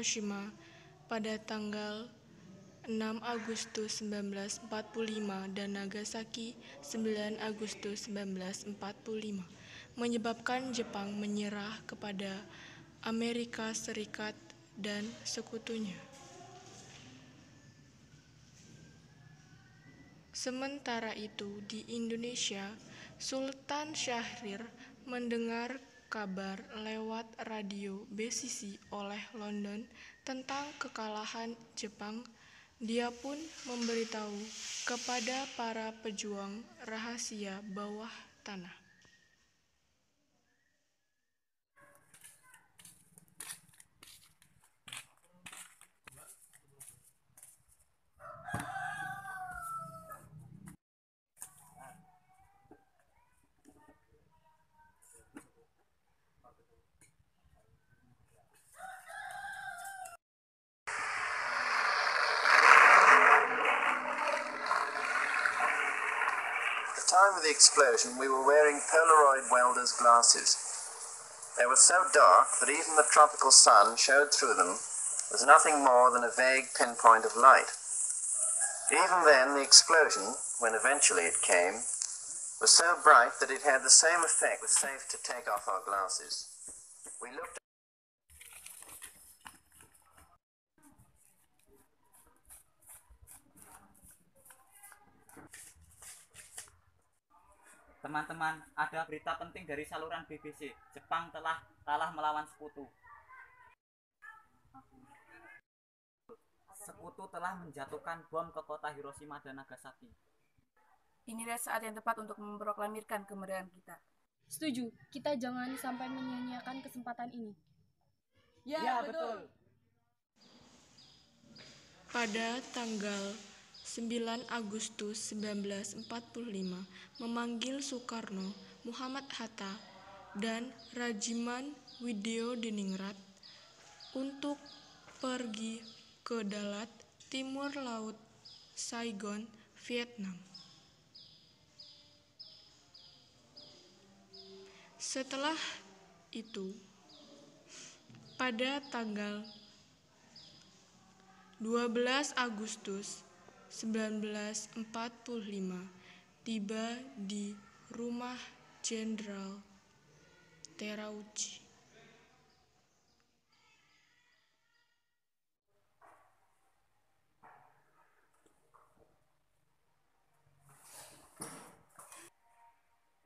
Hiroshima pada tanggal 6 Agustus 1945 dan Nagasaki 9 Agustus 1945 menyebabkan Jepang menyerah kepada Amerika Serikat dan sekutunya. Sementara itu di Indonesia, Sultan Syahrir mendengar kabar lewat radio BCC oleh London tentang kekalahan Jepang. Dia pun memberitahu kepada para pejuang rahasia bawah tanah. At the time of the explosion, we were wearing Polaroid welder's glasses. They were so dark that even the tropical sun showed through them as nothing more than a vague pinpoint of light. Even then, the explosion, when eventually it came, was so bright that it had the same effect. It was safe to take off our glasses. We looked. Teman-teman, ada berita penting dari saluran BBC. Jepang telah kalah melawan sekutu. Sekutu telah menjatuhkan bom ke kota Hiroshima dan Nagasaki. Inilah saat yang tepat untuk memproklamirkan kemerdekaan kita. Setuju, kita jangan sampai menyia-nyiakan kesempatan ini. Ya, betul. Pada tanggal 9 Agustus 1945 memanggil Soekarno, Muhammad Hatta, dan Rajiman Widyodiningrat untuk pergi ke Dalat, Timur Laut, Saigon, Vietnam. Setelah itu, pada tanggal 12 Agustus 1945 tiba di rumah Jenderal Terauchi.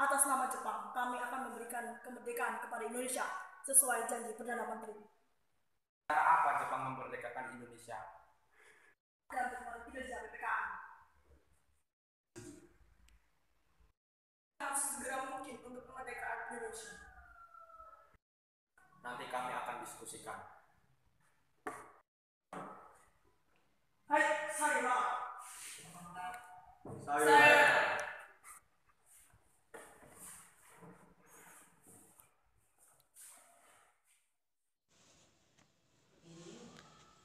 Atas nama Jepang, kami akan memberikan kemerdekaan kepada Indonesia sesuai janji Perdana Menteri. Cara apa Jepang memerdekakan Indonesia? Dan kepada kinerja PPKN. Harus segera mungkin untuk kemerdekaan Indonesia. Nanti kami akan diskusikan. Hai, saya.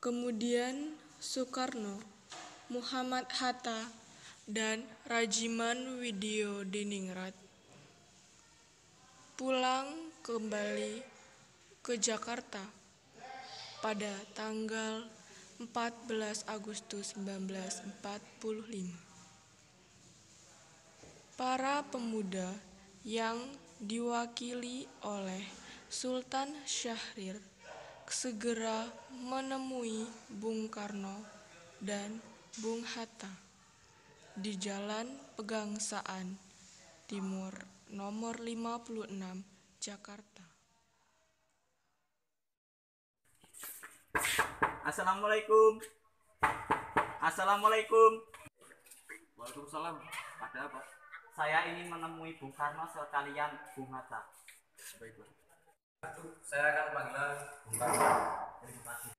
Kemudian Soekarno, Muhammad Hatta, dan Rajiman Widyodiningrat pulang kembali ke Jakarta pada tanggal 14 Agustus 1945. Para pemuda yang diwakili oleh Sultan Syahrir segera menemui Bung Karno dan Bung Hatta di Jalan Pegangsaan Timur nomor 56 Jakarta. Assalamualaikum. Assalamualaikum. Waalaikumsalam. Ada apa? Saya ingin menemui Bung Karno sekalian Bung Hatta. Baiklah. Saya akan panggil Bung Karno. Terima kasih.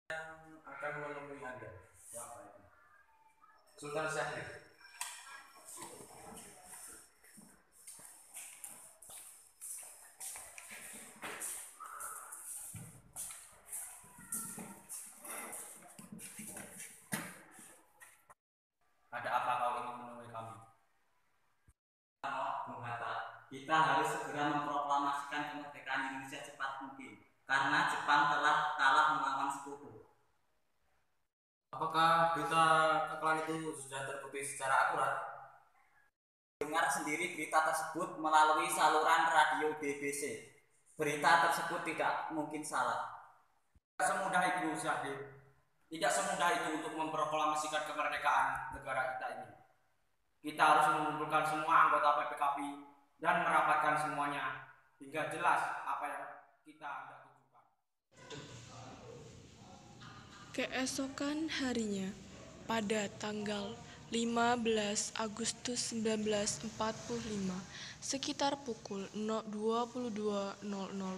Yang akan menemui Anda. Siapa itu? Sultan Syahrir. Ada apa kau ingin menemui kami? Bung Hatta, kita harus segera memproklamasikan kemerdekaan Indonesia cepat mungkin. karena Jepang telah kalah melawan sekutu. Apakah berita kekalahan itu sudah terbukti secara akurat? Dengar sendiri berita tersebut melalui saluran radio BBC. Berita tersebut tidak mungkin salah. Tidak semudah itu, Syahid. Tidak semudah itu untuk memproklamasikan kemerdekaan negara kita ini. Kita harus mengumpulkan semua anggota PPKP dan merapatkan semuanya hingga jelas apa yang kita hendak tujukan. Keesokan harinya, pada tanggal 15 Agustus 1945, sekitar pukul 22.00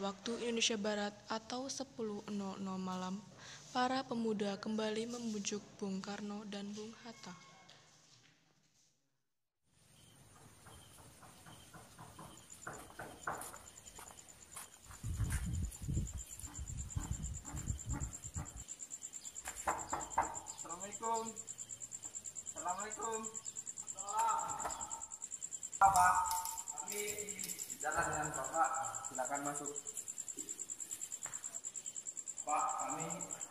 waktu Indonesia Barat atau 10.00 malam, para pemuda kembali membujuk Bung Karno dan Bung Hatta. Assalamualaikum. Pak, kami bicara dengan Bapak. Silakan masuk. Pak, kami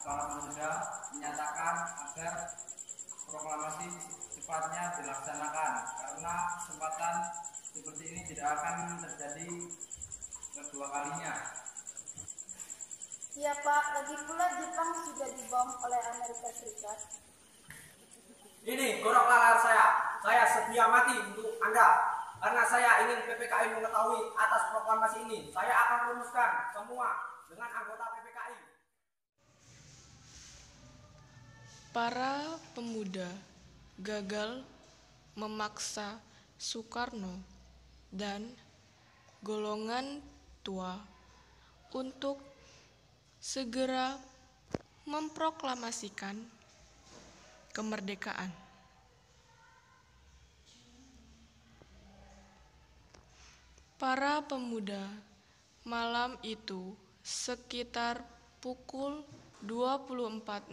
para pemuda menyatakan agar proklamasi cepatnya dilaksanakan karena kesempatan seperti ini tidak akan terjadi kedua kalinya. Ya Pak, lagi pula Jepang sudah dibom oleh Amerika Serikat. Ini gorok lalar saya sedia mati untuk Anda. Karena saya ingin PPKI mengetahui atas proklamasi ini. Saya akan rumuskan semua dengan anggota PPKI. Para pemuda gagal memaksa Soekarno dan golongan tua untuk segera memproklamasikan kemerdekaan. Para pemuda malam itu sekitar pukul 24.00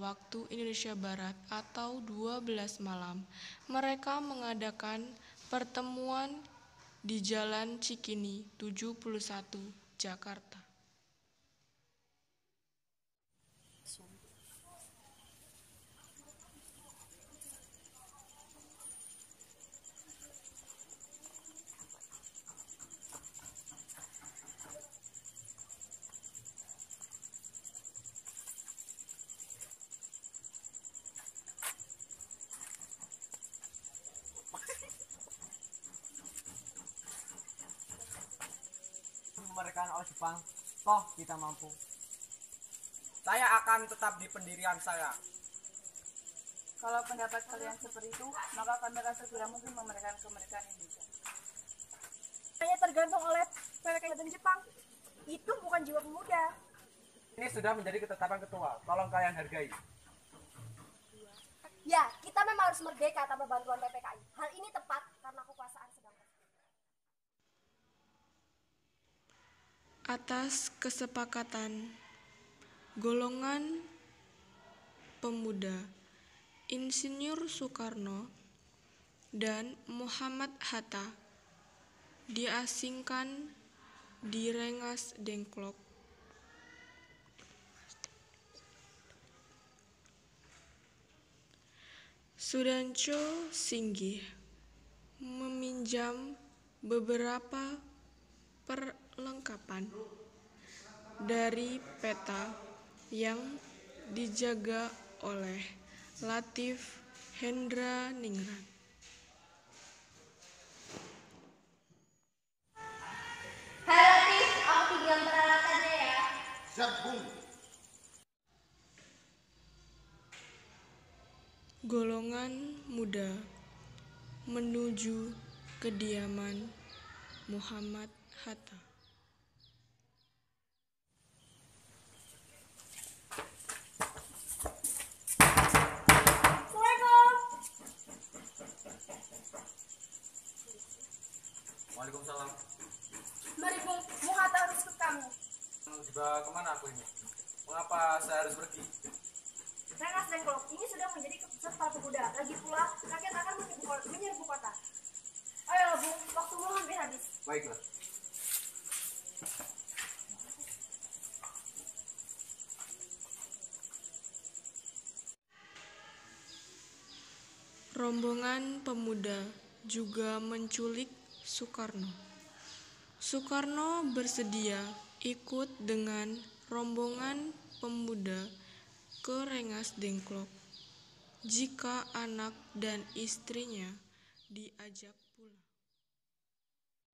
waktu Indonesia Barat atau 12 malam, mereka mengadakan pertemuan di Jalan Cikini 71, Jakarta. Kemerdekaan oleh Jepang, toh kita mampu. Saya akan tetap di pendirian saya. Kalau pendapat kalian seperti itu, maka kami akan segera mungkin memerdekakan kemerdekaan Indonesia. Hanya tergantung oleh PPKI dan Jepang. Itu bukan jiwa pemuda. Ini sudah menjadi ketetapan ketua. Tolong kalian hargai. Ya, kita memang harus merdeka tanpa bantuan PPKI. Hal ini tepat karena kekuasaan sedang Atas kesepakatan golongan pemuda, Insinyur Soekarno dan Muhammad Hatta diasingkan di Rengas Dengklok. Sudancho Singgih meminjam beberapa perlengkapan dari peta yang dijaga oleh Latif Hendra Ningrat. Hai Latif, aku tinggal peralatannya ya. Siap, Bung. Golongan muda menuju kediaman Muhammad Hatta. Waalaikumsalam. Mari Bung Hatta harus ikut kami. Juga kemana aku ini? Mengapa saya harus pergi? Rengas Dengklok ini sudah menjadi pusat para pemuda. Lagi pula rakyat akan menyerbu kota. Ayolah Bung, waktumu hampir habis. Baiklah. Rombongan pemuda juga menculik Soekarno. Soekarno bersedia ikut dengan rombongan pemuda ke Rengas Dengklok jika anak dan istrinya diajak pulang.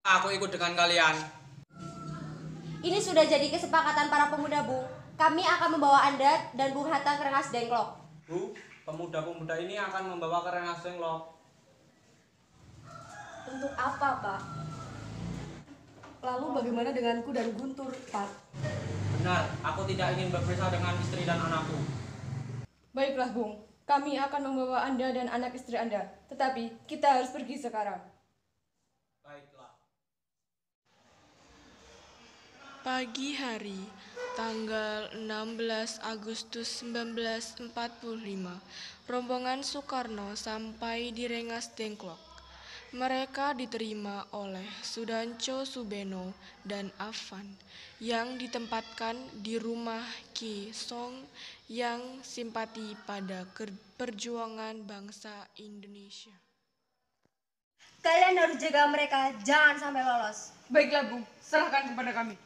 Aku ikut dengan kalian. Ini sudah jadi kesepakatan para pemuda, Bung. Kami akan membawa Anda dan Bung Hatta ke Rengas Dengklok. Bu, pemuda-pemuda ini akan membawa ke Rengas Dengklok. Untuk apa, Pak? Lalu bagaimana denganku dan Guntur, Pak? Benar, aku tidak ingin berpisah dengan istri dan anakku. Baiklah, Bung. Kami akan membawa Anda dan anak istri Anda. Tetapi kita harus pergi sekarang. Baiklah. Pagi hari, tanggal 16 Agustus 1945, rombongan Soekarno sampai di Rengas Dengklok. Mereka diterima oleh Sudanco Subeno dan Afan yang ditempatkan di rumah Ki Song yang simpati pada perjuangan bangsa Indonesia. Kalian harus jaga mereka, jangan sampai lolos. Baiklah, Bung. Serahkan kepada kami.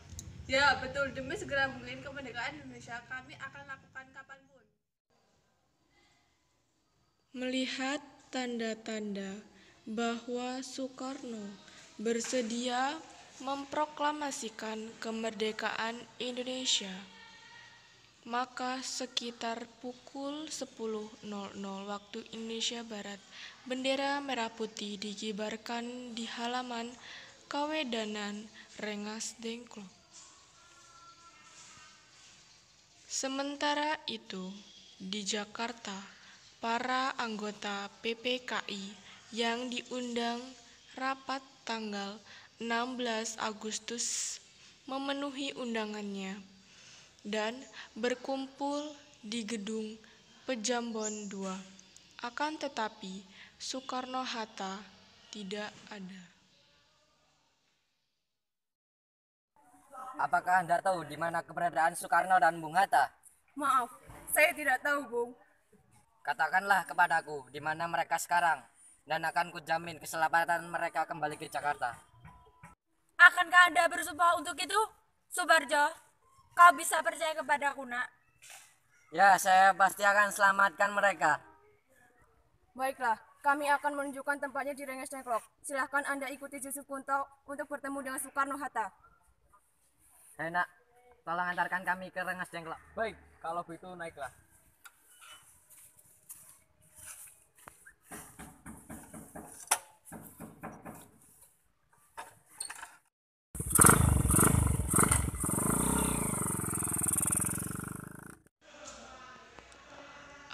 Ya, betul. Demi segera memulihkan kemerdekaan Indonesia, kami akan lakukan kapanpun. Melihat tanda-tanda bahwa Soekarno bersedia memproklamasikan kemerdekaan Indonesia, maka sekitar pukul 10.00 waktu Indonesia Barat, bendera merah putih dikibarkan di halaman Kawedanan Rengas Dengklok. Sementara itu, di Jakarta, para anggota PPKI yang diundang rapat tanggal 16 Agustus memenuhi undangannya dan berkumpul di gedung Pejambon II. Akan tetapi Soekarno-Hatta tidak ada. Apakah Anda tahu di mana keberadaan Soekarno dan Bung Hatta? Maaf, saya tidak tahu, Bung. Katakanlah kepadaku di mana mereka sekarang, dan akan kujamin keselamatan mereka kembali ke Jakarta. Akankah Anda bersumpah untuk itu? Subarjo, kau bisa percaya kepadaku, nak. Ya, saya pasti akan selamatkan mereka. Baiklah, kami akan menunjukkan tempatnya di Rengas Dengklok. Silahkan Anda ikuti Yusuf Kunto untuk bertemu dengan Soekarno-Hatta. Hei nak, tolong antarkan kami ke Rengas Dengklok. Baik, kalau begitu naiklah.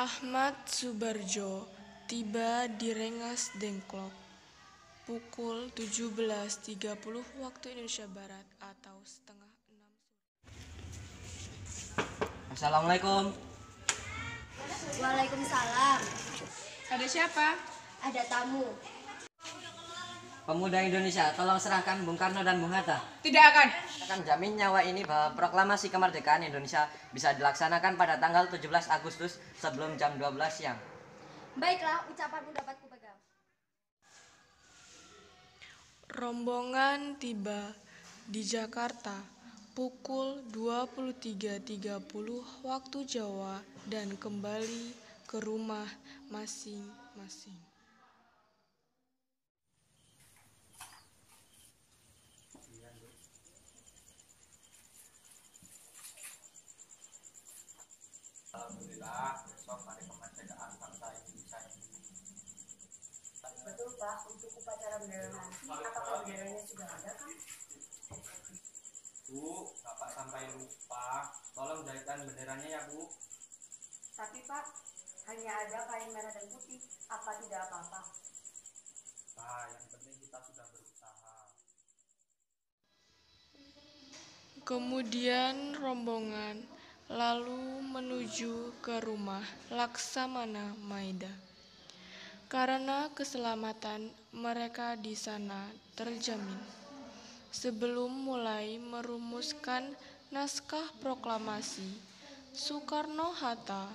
Ahmad Subarjo tiba di Rengas Dengklok pukul 17.30 waktu Indonesia Barat atau setengah 6 sore. Assalamualaikum. Waalaikumsalam. Ada siapa? Ada tamu. Pemuda Indonesia, tolong serahkan Bung Karno dan Bung Hatta. Tidak akan. Akan jamin nyawa ini bahwa proklamasi kemerdekaan Indonesia bisa dilaksanakan pada tanggal 17 Agustus sebelum jam 12 siang. Baiklah, ucapanmu dapat kupegang. Rombongan tiba di Jakarta pukul 23.30 waktu Jawa dan kembali ke rumah masing-masing. Alhamdulillah, besok hari kemerdekaan bangsa Indonesia ini. Betul Pak, untuk upacara bendera nanti, apakah benderanya sudah ada kan? Bu, Bapak sampai lupa, tolong jahitkan benderanya ya Bu. Tapi Pak, hanya ada kain merah dan putih, apa tidak apa-apa? Nah, yang penting kita sudah berusaha. Kemudian rombongan lalu menuju ke rumah Laksamana Maida. Karena keselamatan mereka di sana terjamin. Sebelum mulai merumuskan naskah proklamasi, Soekarno-Hatta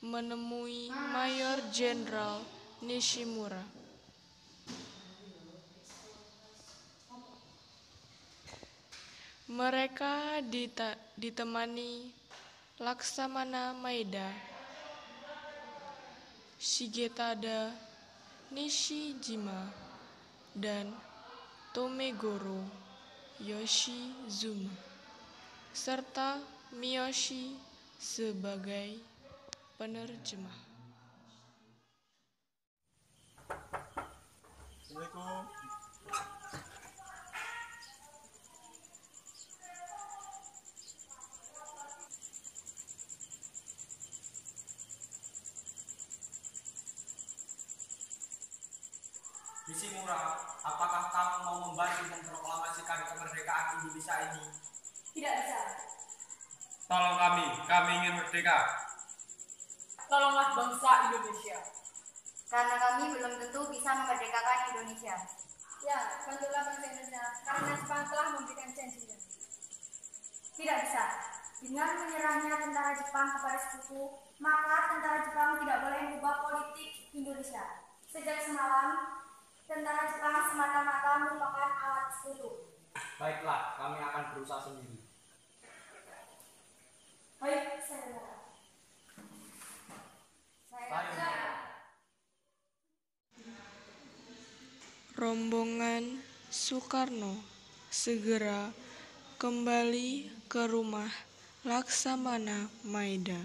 menemui Mayor Jenderal Nishimura. Mereka ditemani Laksamana Maeda, Shigetada Nishijima, dan Tomegoro Yoshizuma, serta Miyoshi sebagai penerjemah. Assalamualaikum. Nishimura, apakah kamu mau membantu memproklamasikan kemerdekaan Indonesia ini? Tidak bisa. Tolong kami ingin merdeka. Tolonglah bangsa Indonesia. Karena kami belum tentu bisa memerdekakan Indonesia. Ya, bantulah bangsa Indonesia karena Jepang telah memberikan janjinya. Tidak bisa. Dengan menyerahnya tentara Jepang kepada sekutu, maka tentara Jepang tidak boleh mengubah politik Indonesia. Sejak semalam, tentara Jepang semata-mata merupakan alat sekutu. Baiklah, kami akan berusaha sendiri. Baik, saya. Rombongan Soekarno segera kembali ke rumah Laksamana Maeda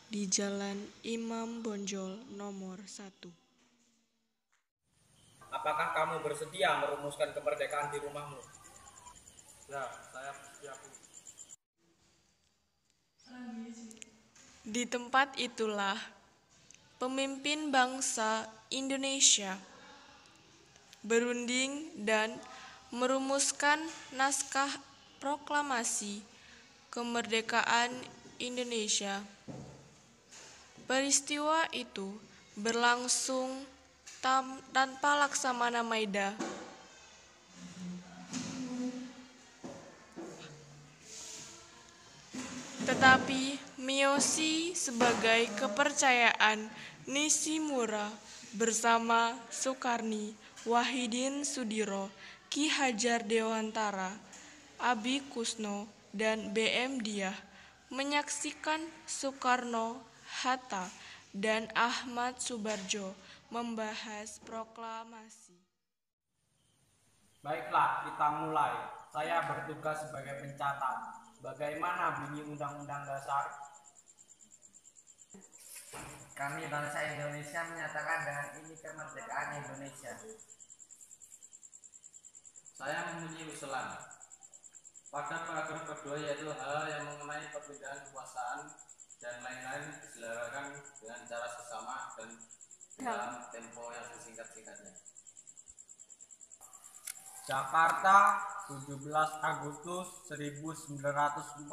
di Jalan Imam Bonjol nomor 1. Apakah kamu bersedia merumuskan kemerdekaan di rumahmu? Ya, saya bersedia. Di tempat itulah pemimpin bangsa Indonesia berunding dan merumuskan naskah proklamasi kemerdekaan Indonesia. Peristiwa itu berlangsung tanpa Laksamana Maeda. Tetapi Miyoshi sebagai kepercayaan Nishimura bersama Soekarni, Wahidin Sudiro, Ki Hajar Dewantara, Abi Kusno, dan BM Diah menyaksikan Soekarno, Hatta, dan Ahmad Subarjo membahas proklamasi. Baiklah, kita mulai. Saya bertugas sebagai pencatat. Bagaimana bunyi Undang-Undang Dasar? Kami bangsa Indonesia menyatakan dengan ini kemerdekaan Indonesia. Saya mempunyai usulan. Pada paragraf kedua yaitu hal yang mengenai perbedaan kekuasaan dan lain-lain diselenggarakan dengan cara sesama dan dalam tempo yang sesingkat-singkatnya. Jakarta, 17 Agustus 1945.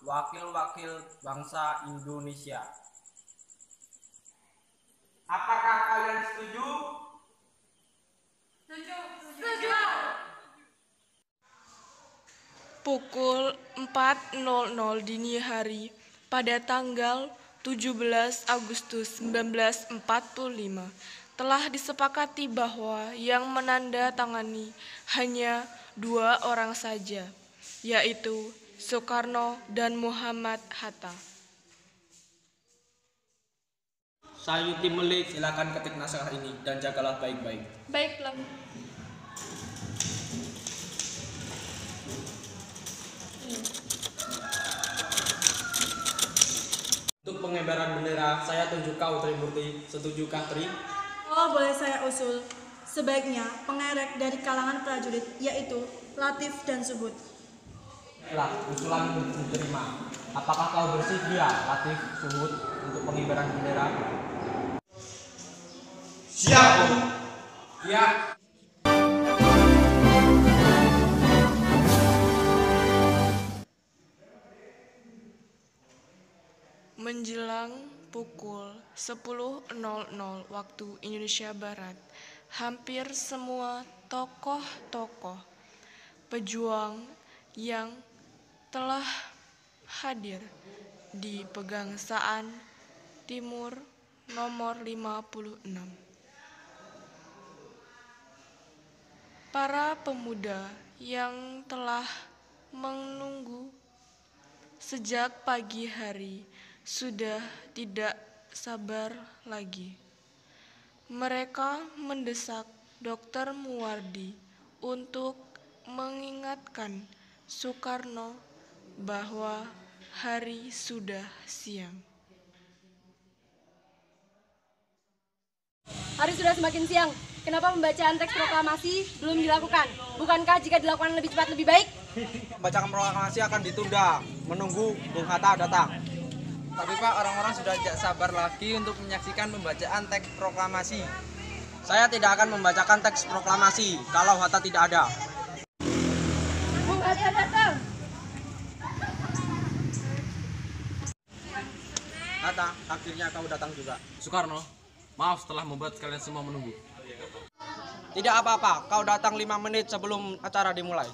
Wakil-wakil bangsa Indonesia. Apakah kalian setuju? Setuju. Pukul 4.00 dini hari pada tanggal 17 Agustus 1945 telah disepakati bahwa yang menandatangani hanya 2 orang saja, yaitu Soekarno dan Muhammad Hatta. Sayuti Melik, silakan ketik naskah ini dan jagalah baik-baik. Baiklah. Untuk pengibaran bendera, saya tunjuk kau Trimurti. Setujukah Tri? Oh, boleh saya usul. Sebaiknya pengerek dari kalangan prajurit, yaitu Latif dan Subut. Baiklah, usulan diterima. Apakah kau bersedia, Latif, Subut, untuk pengibaran bendera? Siap, Bu. Ya. Menjelang pukul 10.00 waktu Indonesia Barat, hampir semua tokoh-tokoh pejuang yang telah hadir di Pegangsaan Timur nomor 56. Para pemuda yang telah menunggu sejak pagi hari sudah tidak sabar lagi. Mereka mendesak Dr. Muwardi untuk mengingatkan Soekarno bahwa hari sudah siang. Hari sudah semakin siang. Kenapa pembacaan teks proklamasi belum dilakukan? Bukankah jika dilakukan lebih cepat lebih baik? Pembacaan proklamasi akan ditunda, menunggu Bung Hatta datang. Tapi Pak, orang-orang sudah tidak sabar lagi untuk menyaksikan pembacaan teks proklamasi. Saya tidak akan membacakan teks proklamasi kalau Hatta tidak ada. Bung Hatta datang. Hatta, akhirnya kau datang juga. Soekarno, maaf telah membuat kalian semua menunggu. Tidak apa-apa, kau datang 5 menit sebelum acara dimulai.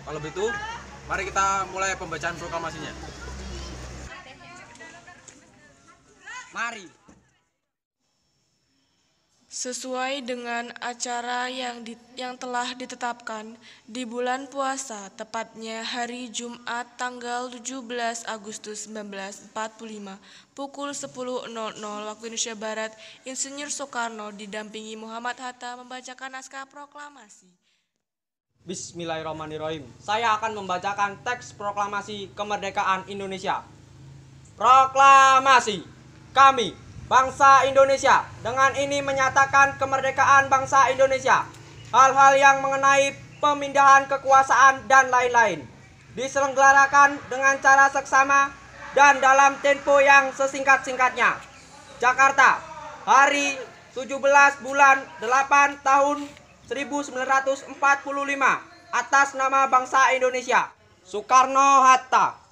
Kalau begitu, mari kita mulai pembacaan proklamasinya. Mari. Sesuai dengan acara yang telah ditetapkan di bulan puasa, tepatnya hari Jumat tanggal 17 Agustus 1945, pukul 10.00 waktu Indonesia Barat, Insinyur Soekarno didampingi Muhammad Hatta membacakan naskah proklamasi. Bismillahirrahmanirrahim. Saya akan membacakan teks proklamasi kemerdekaan Indonesia. Proklamasi. Kami, bangsa Indonesia, dengan ini menyatakan kemerdekaan bangsa Indonesia. Hal-hal yang mengenai pemindahan kekuasaan dan lain-lain diselenggarakan dengan cara seksama dan dalam tempo yang sesingkat-singkatnya. Jakarta, hari 17 bulan 8 tahun 1945, atas nama bangsa Indonesia. Soekarno-Hatta.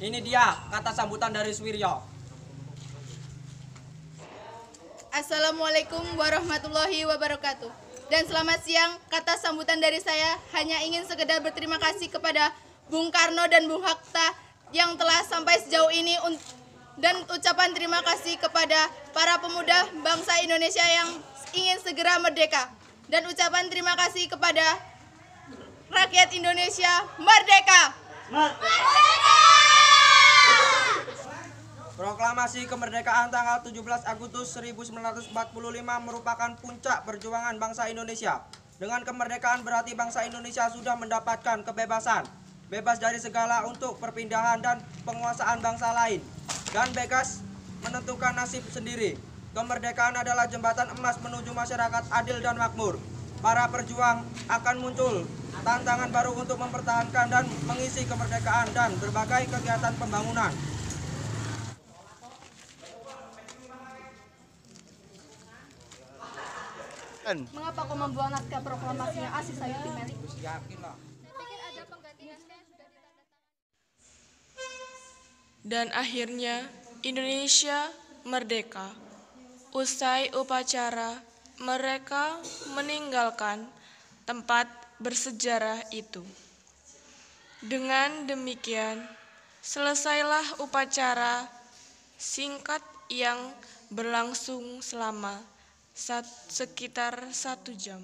Ini dia kata sambutan dari Swiryo. Assalamualaikum warahmatullahi wabarakatuh. Dan selamat siang, kata sambutan dari saya hanya ingin sekedar berterima kasih kepada Bung Karno dan Bung Hatta yang telah sampai sejauh ini, dan ucapan terima kasih kepada para pemuda bangsa Indonesia yang ingin segera merdeka. Dan ucapan terima kasih kepada rakyat Indonesia merdeka. Proklamasi kemerdekaan tanggal 17 Agustus 1945 merupakan puncak perjuangan bangsa Indonesia. Dengan kemerdekaan berarti bangsa Indonesia sudah mendapatkan kebebasan, bebas dari segala untuk perpindahan dan penguasaan bangsa lain, dan bebas menentukan nasib sendiri. Kemerdekaan adalah jembatan emas menuju masyarakat adil dan makmur. Para perjuang akan muncul tantangan baru untuk mempertahankan dan mengisi kemerdekaan dan berbagai kegiatan pembangunan. Mengapa kau membuang naskah proklamasi yang Aziz Sayuti Meli? Dan akhirnya Indonesia merdeka. Usai upacara, mereka meninggalkan tempat bersejarah itu. Dengan demikian, selesailah upacara singkat yang berlangsung selama sekitar 1 jam.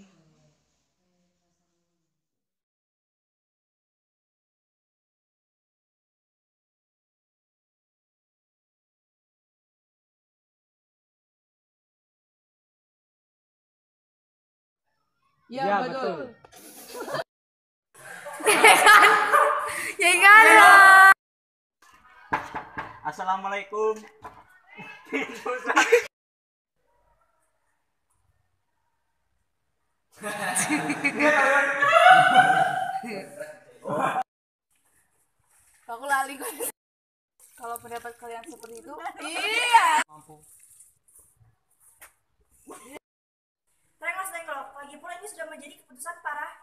Ya, betul. Ya kan? Assalamualaikum. Aku lali kok. Kalau pendapat kalian seperti itu, iya. Mampu. Rengos Tenggolok, lagi pula ini sudah menjadi keputusan para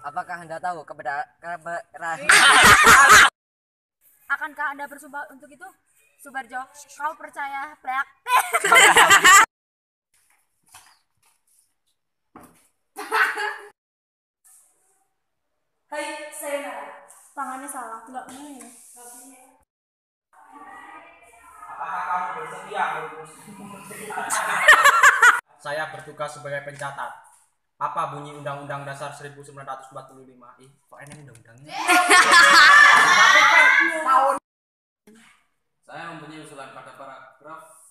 Apakah Anda tahu Akankah Anda bersumpah untuk itu? Subarjo, kau percaya plek? Hai, saya Nara. Tangannya salah, enggak punya. Apakah kamu bersedia? Saya bertugas sebagai pencatat. Apa bunyi Undang-Undang Dasar 1945? Kok enak undang-undangnya? Saya mempunyai usulan pada paragraf